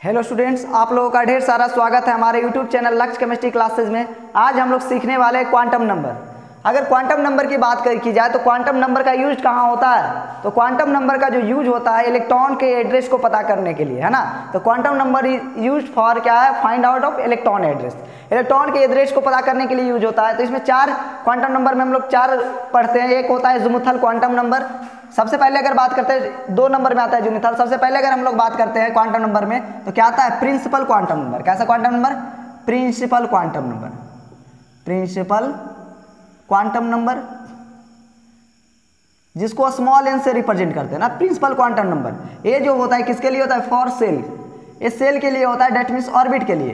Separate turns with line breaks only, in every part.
Hello students, आप लोगों का ढेर सारा स्वागत है हमारे यूट्यूब चैनल लक्ष्य केमिस्ट्री क्लासेज में। आज हम लोग सीखने वाले हैं क्वांटम नंबर। अगर क्वांटम नंबर की बात की जाए तो क्वांटम नंबर का यूज कहाँ होता है? तो क्वांटम नंबर का जो यूज होता है इलेक्ट्रॉन के एड्रेस को पता करने के लिए, है ना। तो क्वांटम नंबर यूज फॉर क्या है? Find out of electron address. Electron के एड्रेस को पता करने के लिए यूज होता है। तो इसमें चार क्वांटम नंबर में हम लोग चार पढ़ते हैं। एक होता है ज़ुमुथल क्वांटम नंबर। सबसे पहले अगर बात करते हैं, दो नंबर में आता है ज़ुमुथल। सबसे पहले अगर हम लोग बात करते हैं क्वांटम नंबर में तो क्या आता है? Principal quantum number. कैसा quantum number? Principal quantum number. Principal quantum number जिसको स्मॉल एन से रिप्रेजेंट करते हैं ना, प्रिंसिपल क्वांटम नंबर। ये जो होता है किसके लिए होता है? For sale. ये सेल के लिए होता है, डेट मीन्स ऑर्बिट के लिए।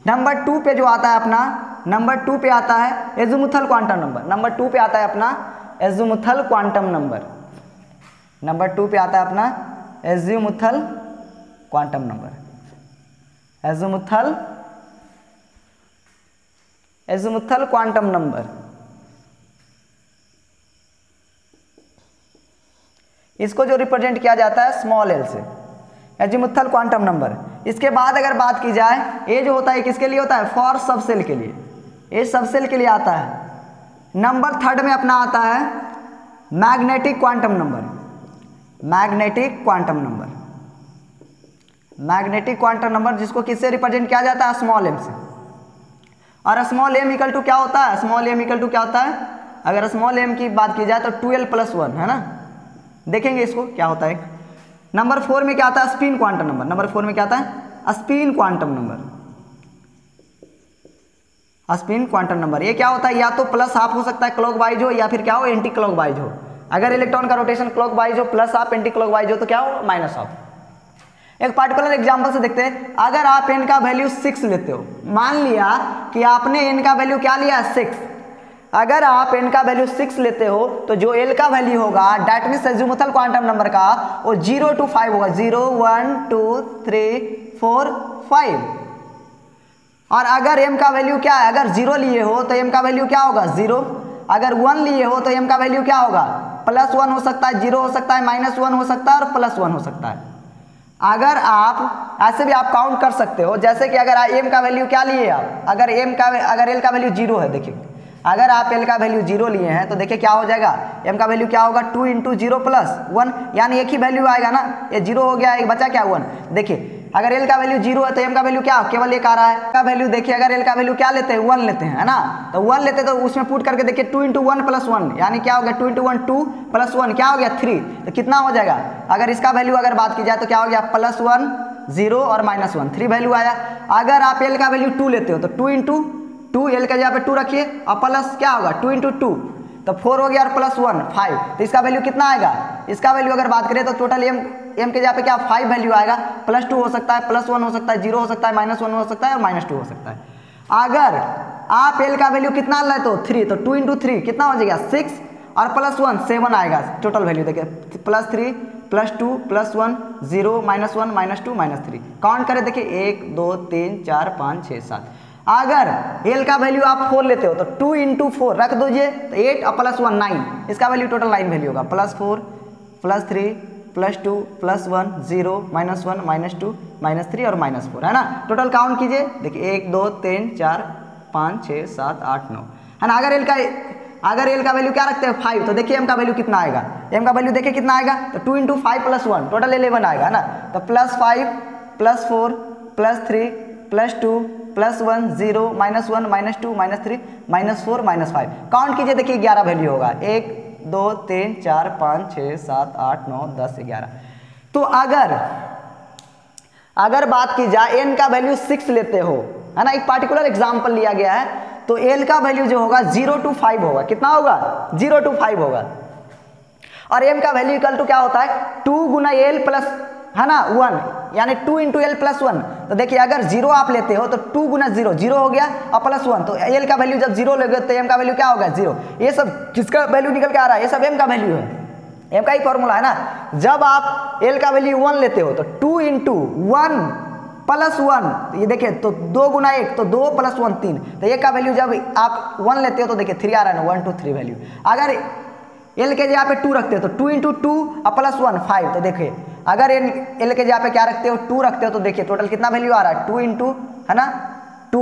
नंबर 2 पे जो आता है अपना, नंबर 2 पे आता है एज़िमुथल क्वांटम नंबर। नंबर 2 पे आता है अपना एज़िमुथल क्वांटम नंबर। नंबर 2 पे आता है अपना azimuthal quantum number. Azimuthal quantum number. इसको जो रिप्रेजेंट किया जाता है स्मॉल एल से, एज़िमुथल क्वांटम नंबर। इसके बाद अगर बात की जाए, ये जो होता है किसके लिए होता है? फॉर सबसेल के लिए। ये सबसेल के लिए आता है। नंबर 3 में अपना आता है magnetic quantum number. Magnetic quantum number. Magnetic quantum number जिसको किससे रिप्रेजेंट किया जाता है? स्मॉल एम से। और स्मॉल एम इक्वल टू क्या होता है? स्मॉल एम इक्वल टू क्या होता है? अगर स्मॉल एम की बात की जाए तो 12+1, है ना। देखेंगे इसको क्या होता है। नंबर 4 में क्या आता है? Spin quantum number. नंबर 4 में क्या आता है? Spin quantum number. Spin quantum number ये क्या होता है? या तो प्लस हाफ हो सकता है क्लॉकवाइज हो, या फिर क्या हो? एंटी क्लॉकवाइज हो। अगर इलेक्ट्रॉन का रोटेशन क्लॉकवाइज हो, प्लस हाफ, एंटी क्लॉकवाइज हो तो क्या हो? Minus half. एक पार्टिकुलर एग्जांपल से देखते हैं। अगर आप n का वैल्यू 6 लेते हो, मान लिया कि आपने n का वैल्यू क्या लिया? 6। अगर आप n का वैल्यू 6 लेते हो तो जो l का वैल्यू होगा, डेट मीन्स एज़िमुथल क्वांटम नंबर का, वो 0 to 5 होगा। 0 1 2 3 4 5। और अगर m का वैल्यू क्या है? अगर 0 लिए हो तो m का वैल्यू क्या होगा? 0। अगर 1 लिए हो तो m का वैल्यू क्या होगा? +1 हो सकता है, 0 हो सकता है, -1 हो सकता है और +1 हो सकता है। अगर आप ऐसे भी आप काउंट कर सकते हो, जैसे कि अगर m का वैल्यू क्या लिए आप, अगर l का वैल्यू 0 है, देखिए अगर आप l का वैल्यू 0 लिए हैं तो देखिए क्या हो जाएगा? m का वैल्यू क्या होगा? 2 × 0 + 1, यानी एक ही वैल्यू आएगा ना। ये 0 हो गया, एक बचा क्या? 1। देखिए अगर l का वैल्यू 0 है तो m का वैल्यू क्या? केवल एक आ रहा है का वैल्यू। देखिए अगर l का वैल्यू क्या लेते हैं? 1 लेते हैं, है ना। तो 1 लेते तो उसमें पुट करके देखिए 2 × 1 + 1, यानी क्या हो गया? 2 × 1 2 + 1 क्या हो गया? 3। तो कितना हो जाएगा? अगर इसका वैल्यू अगर बात की जाए तो क्या हो गया? +1 0 और -1, 3 वैल्यू आया। अगर आप l का वैल्यू 2 लेते हो तो 2 × 2, l के जगह पे 2 रखिए और प्लस क्या होगा? 2 × 2 तो 4 हो गया और +1 5। तो इसका वैल्यू कितना आएगा? इसका वैल्यू अगर बात करें तो टोटल m के जगह पे क्या 5 वैल्यू आएगा। +2 हो सकता है, +1 हो सकता है, 0 हो सकता है, -1 हो सकता है और -2 हो सकता है। अगर आप l का वैल्यू कितना लेते हो? 3, तो 2 × 3 कितना हो जाएगा? 6 और +1 7 आएगा टोटल वैल्यू। देखिए +3 +2 +1 0 -1 -2 -3 काउंट करें। देखिए 1 2 3 4 5 6 7। अगर l का वैल्यू आप 4 लेते हो तो 2 × 4 रख दीजिए तो 8 और +1 9, इसका वैल्यू टोटल 9 वैल्यू होगा। +4 +3 +2 +1 0 -1 -2 -3 और -4, है ना। टोटल काउंट कीजिए। देखिए 1 2 3 4 5 6 7 8 9, है ना। अगर l का वैल्यू क्या रखते हैं? 5, तो देखिए m का वैल्यू कितना आएगा? m का वैल्यू देखिए कितना आएगा? तो 2 × 5 + 1 टोटल 11 आएगा, है ना। तो +5 +4 +3 +2 +1 0 -1 -2 -3 -4 -5 काउंट कीजिए। देखिए 11 वैल्यू होगा। 1 2 3 4 5 6 7 8 9 10 11। तो अगर बात की जाए n का वैल्यू 6 लेते हो, है ना, एक पार्टिकुलर एग्जांपल लिया गया है, तो l का वैल्यू जो होगा 0 to 5 होगा। कितना होगा? 0 to 5 होगा। और m का वैल्यू इक्वल टू क्या होता है? 2 × l प्लस, है ना, 1, यानी 2 × l + 1। तो देखिए अगर 0 आप लेते हो तो 2 × 0 0 हो गया और +1, तो l का वैल्यू जब 0 लोगे तो m का वैल्यू क्या होगा? 0। ये सब किसका वैल्यू निकल के आ रहा है? ये सब m का वैल्यू है, m का ही फॉर्मूला है ना। जब आप l का वैल्यू 1 लेते हो तो 2 × 1 + 1, ये देखिए तो 2 × 1 तो 2 + 1 3। तो ये का वैल्यू जब आप 1 लेते हो तो देखिए 3 आ रहा है ना, 1 2 3 वैल्यू। अगर l के जगह पे 2 रखते हो तो 2 × 2 और +1 5। तो देखिए अगर एल के जगह पे क्या रखते हो 2 रखते हो तो देखिए टोटल कितना वैल्यू आ रहा है 2 इंटू है ना 2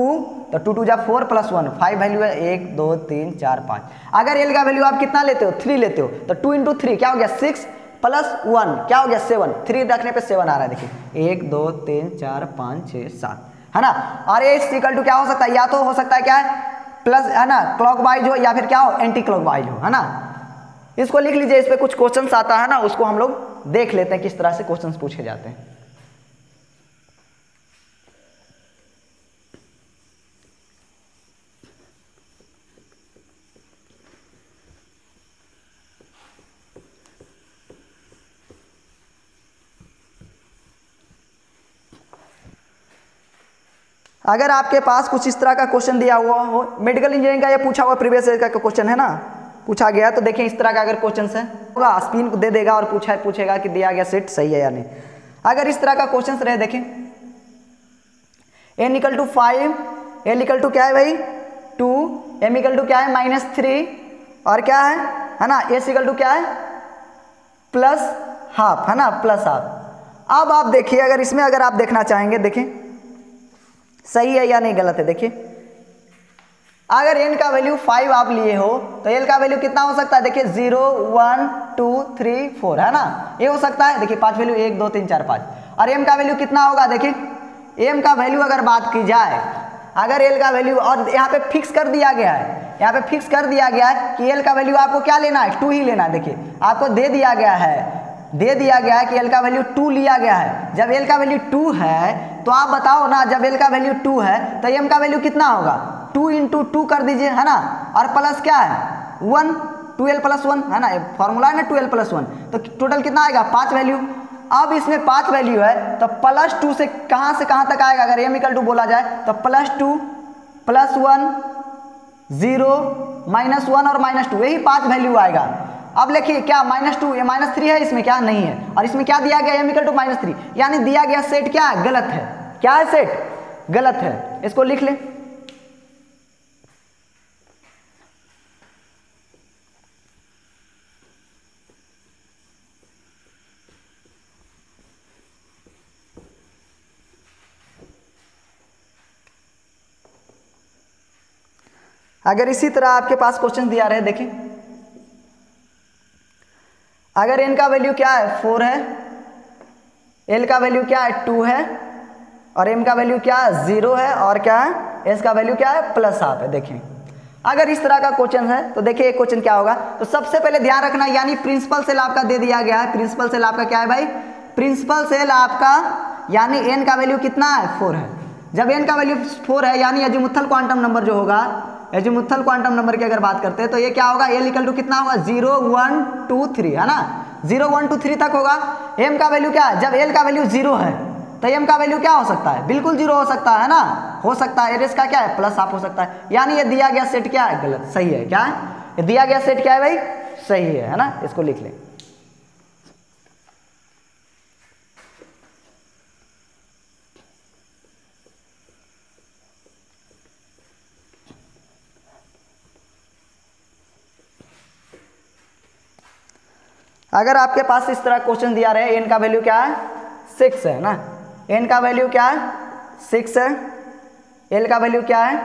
तो 2 2 जा 4 प्लस 1 5 वैल्यू है 1 2 3 4 5। अगर एल का वैल्यू आप कितना लेते हो 3 लेते हो तो 2 इंटू 3 क्या हो गया 6 प्लस 1 क्या हो गया 7 3 रखने पे 7 आ रहा है देखिए 1 2 3 4 5 6 7 है ना। और ये इक्वल टू क्या हो सकता है या तो हो सकता है क्या है प्लस है ना क्लॉकवाइज हो या फिर क्या हो एंटी क्लॉकवाइज हो है ना। इसको लिख लीजिए, इस पे कुछ क्वेश्चंस आता है ना उसको हम लोग देख लेते हैं किस तरह से क्वेश्चंस पूछे जाते हैं। अगर आपके पास कुछ इस तरह का क्वेश्चन दिया हुआ हो, मेडिकल इंजीनियरिंग का ये पूछा हुआ प्रीवियस ईयर का क्वेश्चन है ना पूछा गया, तो देखिए इस तरह का अगर क्वेश्चन है होगा स्पिन दे देगा और पूछेगा कि दिया गया सेट सही है या नहीं। अगर इस तरह का क्वेश्चन रहे देखें n equal to 5 l equal to क्या है भाई 2 m इक्वल टू क्या है -3 और क्या है ना s इक्वल टू क्या है +½ है ना +½ अब आप देखिए अगर इसमें अगर आप देखना चाहेंगे देखिए सही है या नहीं गलत है। देखिए अगर n का वैल्यू 5 आप लिए हो तो l का वैल्यू कितना हो सकता है देखिए 0 1 2 3 4 है ना ये हो सकता है। देखिए 5 वैल्यू 1 2 3 4 5 और m का वैल्यू कितना होगा देखिए m का वैल्यू अगर बात की जाए अगर l का वैल्यू और यहाँ पे फिक्स कर दिया गया है यहाँ पे फिक्स कर दिया गया है कि l का वैल्यू आपको क्या लेना है 2 ही लेना है। देखिए आपको दे दिया गया है कि l का वैल्यू 2 लिया गया है। जब l का वैल्यू 2 है तो आप बताओ ना जब l का वैल्यू 2 है तो m का वैल्यू कितना होगा 2 इंटू 2 कर दीजिए है ना और प्लस क्या है 1 2l प्लस 1 है ना फॉर्मूला है ना 2l प्लस 1 तो टोटल कितना आएगा 5 वैल्यू। अब इसमें 5 वैल्यू है तो +2 से कहाँ तक आएगा अगर m इक्वल टू बोला जाए तो +2 +1 0 -1 और -2 यही 5 वैल्यू आएगा। अब देखिए क्या -2 ये -3 है इसमें क्या नहीं है और इसमें क्या दिया गया m इक्वल टू -3 यानी दिया गया सेट क्या है गलत है। क्या है सेट गलत है, इसको लिख ले। अगर इसी तरह आपके पास क्वेश्चन दिया रहे देखिए अगर n का वैल्यू क्या है 4 है l का वैल्यू क्या है 2 है और m का वैल्यू क्या है 0 है और क्या है s का वैल्यू क्या है +½ है। देखिए अगर इस तरह का क्वेश्चन है तो देखिए एक क्वेश्चन क्या होगा तो सबसे पहले ध्यान रखना यानी प्रिंसिपल सेल आपका दे दिया गया है। प्रिंसिपल सेल आपका क्या है भाई प्रिंसिपल सेल आपका यानी n का वैल्यू कितना है 4 है। जब n का वैल्यू 4 है यानी अजीमुथल क्वांटम नंबर जो होगा अजीमुथल क्वांटम नंबर की अगर बात करते हैं तो ये क्या होगा l इक्वल टू कितना होगा 0 1 2 3 है ना 0 1 2 3 तक होगा। m का वैल्यू क्या है जब l का वैल्यू 0 है तो m का वैल्यू क्या हो सकता है बिल्कुल 0 हो सकता है ना हो सकता है एरेस का क्या है +½ हो सकता है यानी ये दिया गया सेट क्या है गलत सही है। क्या है ये दिया गया सेट क्या है भाई सही है ना इसको लिख लें। अगर आपके पास इस तरह क्वेश्चन दिया रहे n का वैल्यू क्या है 6 है ना n का वैल्यू क्या है 6 है l का वैल्यू क्या है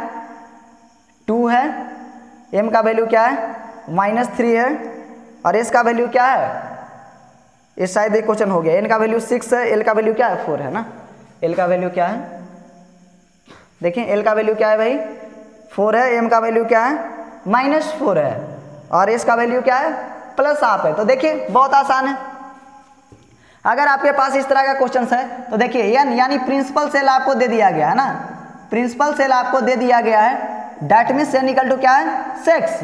2 है m का वैल्यू क्या है -3 है और s का वैल्यू क्या है ये शायद एक क्वेश्चन हो गया n का वैल्यू 6 है l का वैल्यू क्या है 4 है ना l का वैल्यू क्या है देखिए l का वैल्यू क्या है भाई 4 है m का वैल्यू क्या है -4 है और s का वैल्यू क्या है +½ है। तो देखिए बहुत आसान है। अगर आपके पास इस तरह का क्वेश्चन है तो देखिए n यानी प्रिंसिपल सेल आपको दे दिया गया है ना प्रिंसिपल सेल आपको दे दिया गया है that means n equal to क्या है 6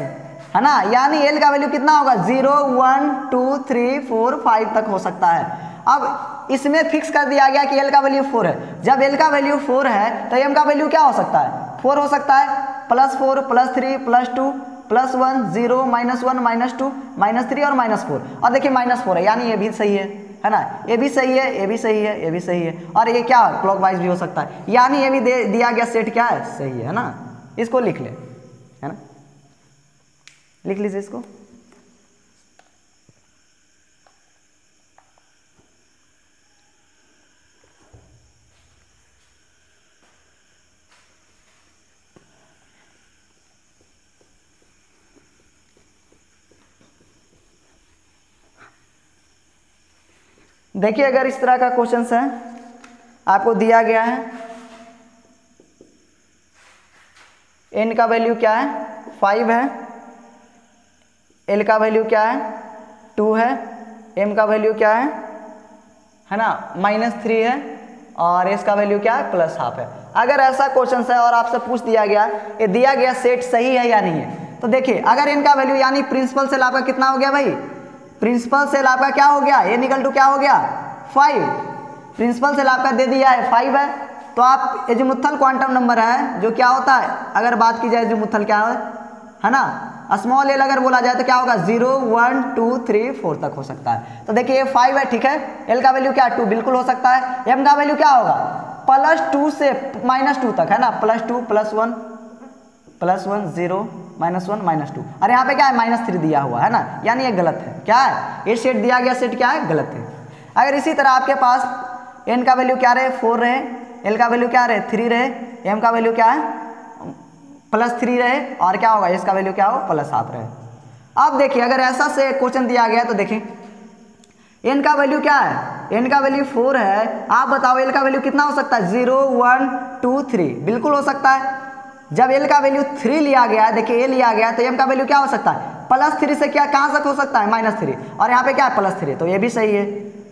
है ना यानी l का वैल्यू कितना होगा 0 1 2 3 4 5 तक हो सकता है। अब इसमें फिक्स कर दिया गया कि l का वैल्यू 4 है। जब l का वैल्यू 4 है तो m का वैल्यू क्या हो सकता है 4 हो सकता है +4 +3 +2 +1 0 -1 -2 -3 और -4 और देखिए -4 है यानी ये भी सही है ना ये भी सही है ये भी सही है ये भी सही है और ये क्या क्लॉकवाइज भी हो सकता है यानी ये भी दिया गया सेट क्या है सही है ना। इसको लिख ले है ना लिख लीजिए इसको। देखिए अगर इस तरह का क्वेश्चन है, आपको दिया गया है n का वैल्यू क्या है 5 है, l का वैल्यू क्या है 2 है, m का वैल्यू क्या है ना -3 है, और s का वैल्यू क्या है +½ है। अगर ऐसा क्वेश्चन है और आपसे पूछ दिया गया ये दिया गया सेट सही है या नहीं है, तो देखिए अगर n का वैल्यू यानी प्रिंसिपल सेल आपका कितना हो गया भाई, प्रिंसिपल सेल आपका क्या हो गया n = क्या हो गया 5, प्रिंसिपल सेल आपका दे दिया है 5 है, तो आप एजीमुथल क्वांटम नंबर है जो क्या होता है, अगर बात की जाए एजीमुथल क्या है ना, स्मॉल एल अगर बोला जाए तो क्या होगा 0 1 2 3 4 तक हो सकता है। तो देखिए ये 5 है, ठीक है, एल का वैल्यू क्या 2 बिल्कुल हो सकता है, एम का वैल्यू क्या होगा +2 से -2 तक है ना, +2 +1 +1 0 -1 -2, और यहाँ पे क्या है -3 दिया हुआ है ना, यानी ये गलत है। क्या है ये सेट दिया गया सेट क्या है गलत है। अगर इसी तरह आपके पास एन का वैल्यू क्या रहे 4 रहे, एल का वैल्यू क्या रहे 3 रहे, एम का वैल्यू क्या है +3 रहे, और क्या होगा इसका वैल्यू क्या हो +½ रहे। अब देखिए अगर ऐसा से क्वेश्चन दिया गया तो देखिए एन का वैल्यू क्या है, एन का वैल्यू 4 है, आप बताओ एल का वैल्यू कितना हो सकता है 0 1 2 3 बिल्कुल हो सकता है। जब एल का वैल्यू 3 लिया गया है, देखिए ए लिया गया है, तो एम का वैल्यू क्या हो सकता है +3 से क्या कहाँ तक हो सकता है -3, और यहाँ पे क्या है +3, तो ये भी सही है।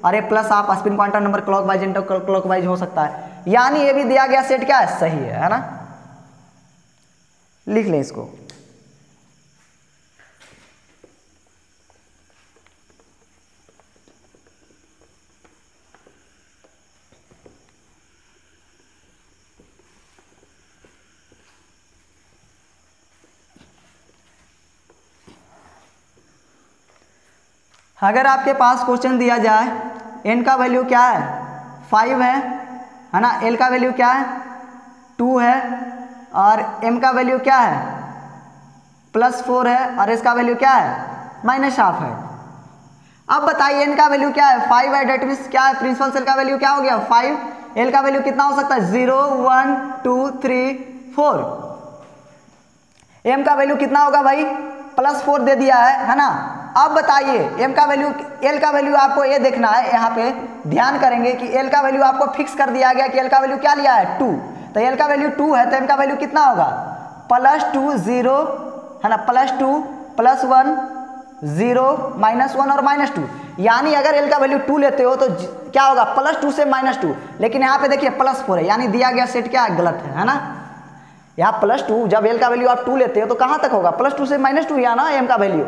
और ये प्लस आप spin quantum number clockwise anti clockwise हो सकता है, यानी ये भी दिया गया सेट क्या है सही है ना, लिख लें इसको। अगर आपके पास क्वेश्चन दिया जाए n का वैल्यू क्या है 5 है ना, l का वैल्यू क्या है 2 है, और m का वैल्यू क्या है +4 है, और इसका वैल्यू क्या है -½ है। अब बताइए n का वैल्यू क्या है 5 है, डेट मीन्स क्या है प्रिंसिपल सेल का वैल्यू क्या हो गया 5, l का वैल्यू कितना हो सकता है 0 1 2 3 4, m का वैल्यू कितना होगा भाई +4 दे दिया है ना। अब बताइए m का वैल्यू l का वैल्यू आपको ये देखना है, यहाँ पे ध्यान करेंगे कि l का वैल्यू आपको फिक्स कर दिया गया कि l का वैल्यू क्या लिया है 2, तो l का वैल्यू 2 है, तो m का वैल्यू कितना होगा +2 0 है ना, +2 +1 0 -1 और -2, यानी अगर l का वैल्यू 2 लेते हो तो क्या होगा +2 से -2, लेकिन यहाँ पे देखिए +4 है, यानी दिया गया सेट क्या है गलत है ना। यहाँ +2 जब l का वैल्यू आप 2 लेते हो तो कहाँ तक होगा +2 से -2 या ना m का वैल्यू,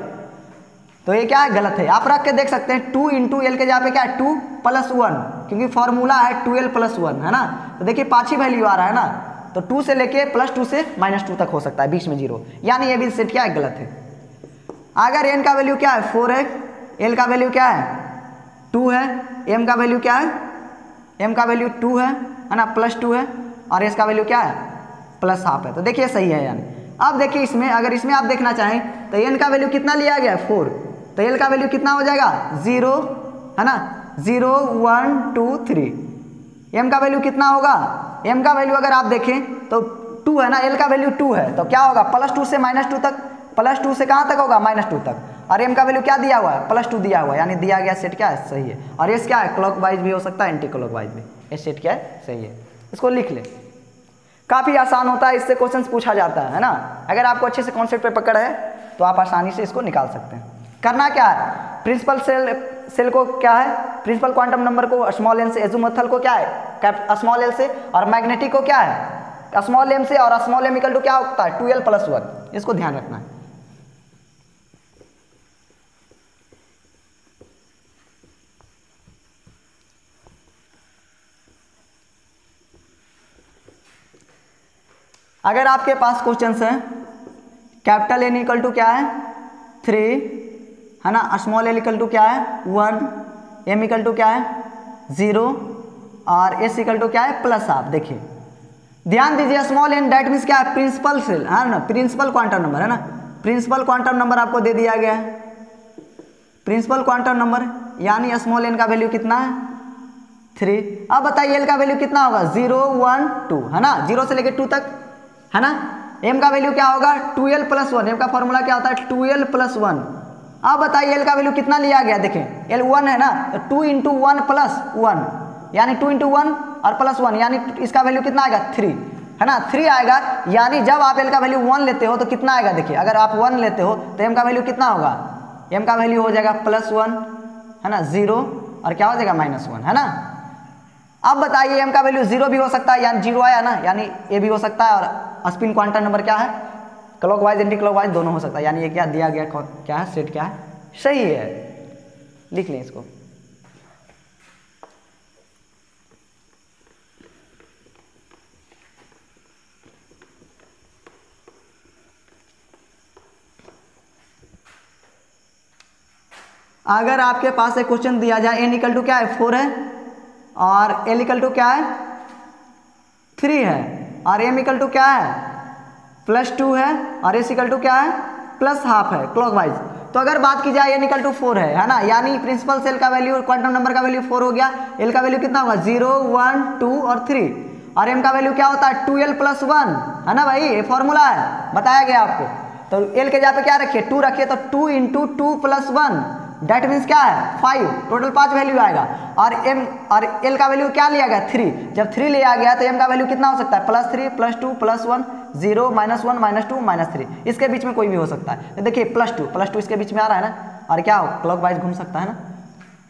तो ये क्या है गलत है। आप रख के देख सकते हैं 2 × l के जहाँ पे क्या है 2 + 1, क्योंकि फॉर्मूला है 2l + 1 है ना, तो देखिए 5 ही वैल्यू आ रहा है ना, तो 2 से लेके +2 से -2 तक हो सकता है, बीच में 0, यानी ये भी सेट क्या है गलत है। अगर n का वैल्यू क्या है 4 है, l का वैल्यू क्या है 2 है, m का वैल्यू क्या है m का वैल्यू 2 है ना +2 है, और इसका वैल्यू क्या है +½ है, तो देखिए सही है यानी। अब देखिए इसमें अगर इसमें आप देखना चाहें तो n का वैल्यू कितना लिया गया है 4, तो l का वैल्यू कितना हो जाएगा 0 है ना, 0 1 2 3, m का वैल्यू कितना होगा, m का वैल्यू अगर आप देखें तो 2 है ना, l का वैल्यू 2 है, तो क्या होगा +2 से -2 तक, +2 से कहाँ तक होगा -2 तक, और m का वैल्यू क्या दिया हुआ है +2 दिया हुआ है, यानी दिया गया सेट क्या है सही है। और ये क्या है क्लॉकवाइज भी हो सकता है एंटी क्लॉकवाइज भी, ये सेट क्या है सही है, इसको लिख ले। काफ़ी आसान होता है, इससे क्वेश्चन पूछा जाता है ना, अगर आपको अच्छे से कॉन्सेप्ट पे पकड़ है तो आप आसानी से इसको निकाल सकते हैं। करना क्या है, प्रिंसिपल सेल को क्या है, प्रिंसिपल क्वांटम नंबर को स्मॉल एन से, एजीमुथल को क्या है स्मॉल एल से, और मैग्नेटिक को क्या है स्मॉल एम से, और स्मॉल एम = क्या होता है 2l + 1, इसको ध्यान रखना है। अगर आपके पास क्वेश्चन है कैपिटल N = क्या है 3 है ना, स्मॉल l = क्या है 1, m = क्या है 0, और s = क्या है +½ देखिए ध्यान दीजिए स्मॉल n डेट मीन्स क्या है प्रिंसिपल सेल है ना, प्रिंसिपल क्वांटम नंबर है ना, प्रिंसिपल क्वांटम नंबर आपको दे दिया गया है, प्रिंसिपल क्वांटम नंबर, यानी स्मॉल n का वैल्यू कितना है 3। अब बताइए l का वैल्यू कितना होगा 0 1 2 है ना, 0 से लेके 2 तक है ना, m का वैल्यू क्या होगा 2l + 1, m का फॉर्मूला क्या होता है 2l + 1 अब बताइए एल का वैल्यू कितना लिया गया, देखें एल 1 है ना, तो 2 इंटू 1 प्लस 1 यानी 2 इंटू 1 और प्लस 1 यानी इसका वैल्यू कितना आएगा 3 है ना, 3 आएगा। यानी जब आप एल का वैल्यू 1 लेते हो तो कितना आएगा, देखिए अगर आप 1 लेते हो तो एम का वैल्यू कितना होगा, एम का वैल्यू हो जाएगा +1 है ना, 0 और क्या हो जाएगा -1 है ना। अब बताइए एम का वैल्यू 0 भी हो सकता है, यानी 0 आया ना, यानी ए भी हो सकता है, और स्पिन क्वांटम नंबर क्या है, क्लॉकवाइज एंटी क्लॉकवाइज दोनों हो सकता है, यानी ये क्या दिया गया क्या है, सेट क्या है, सही है। लिख लें इसको। अगर आपके पास एक क्वेश्चन दिया जाए एन इक्वल टू क्या है 4 है और एल इक्वल टू क्या है 3 है और एम इक्वल टू क्या है +2 है और एस इक्वल टू क्या है +½ है क्लॉकवाइज, तो अगर बात की जाए एन इक्वल टू 4 है ना, यानी प्रिंसिपल सेल का वैल्यू क्वांटम नंबर का वैल्यू 4 हो गया, एल का वैल्यू कितना होगा 0 1 2 और 3 और एम का वैल्यू क्या होता है 2l + 1 है ना भाई, ये फॉर्मूला है बताया गया आपको। तो एल के जगह पे क्या रखिए 2 रखिए, तो 2 इंटू 2 + 1 डेट मीन्स क्या है 5, टोटल 5 वैल्यू आएगा। और एम और एल का वैल्यू क्या लिया गया 3, जब 3 लिया गया तो एम का वैल्यू कितना हो सकता है +3 +2 +1 0 -1 -2 -3, इसके बीच में कोई भी हो सकता है। तो देखिए +2 इसके बीच में आ रहा है ना, और क्या हो क्लॉकवाइज घूम सकता है ना।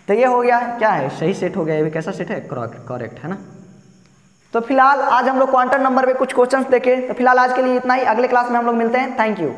तो ये हो गया क्या है, सही सेट हो गया, ये भी कैसा सेट है करेक्ट है ना। तो फिलहाल आज हम लोग क्वांटम नंबर पे कुछ क्वेश्चंस देखे, तो फिलहाल आज के लिए इतना ही, अगले क्लास में हम लोग मिलते हैं, थैंक यू।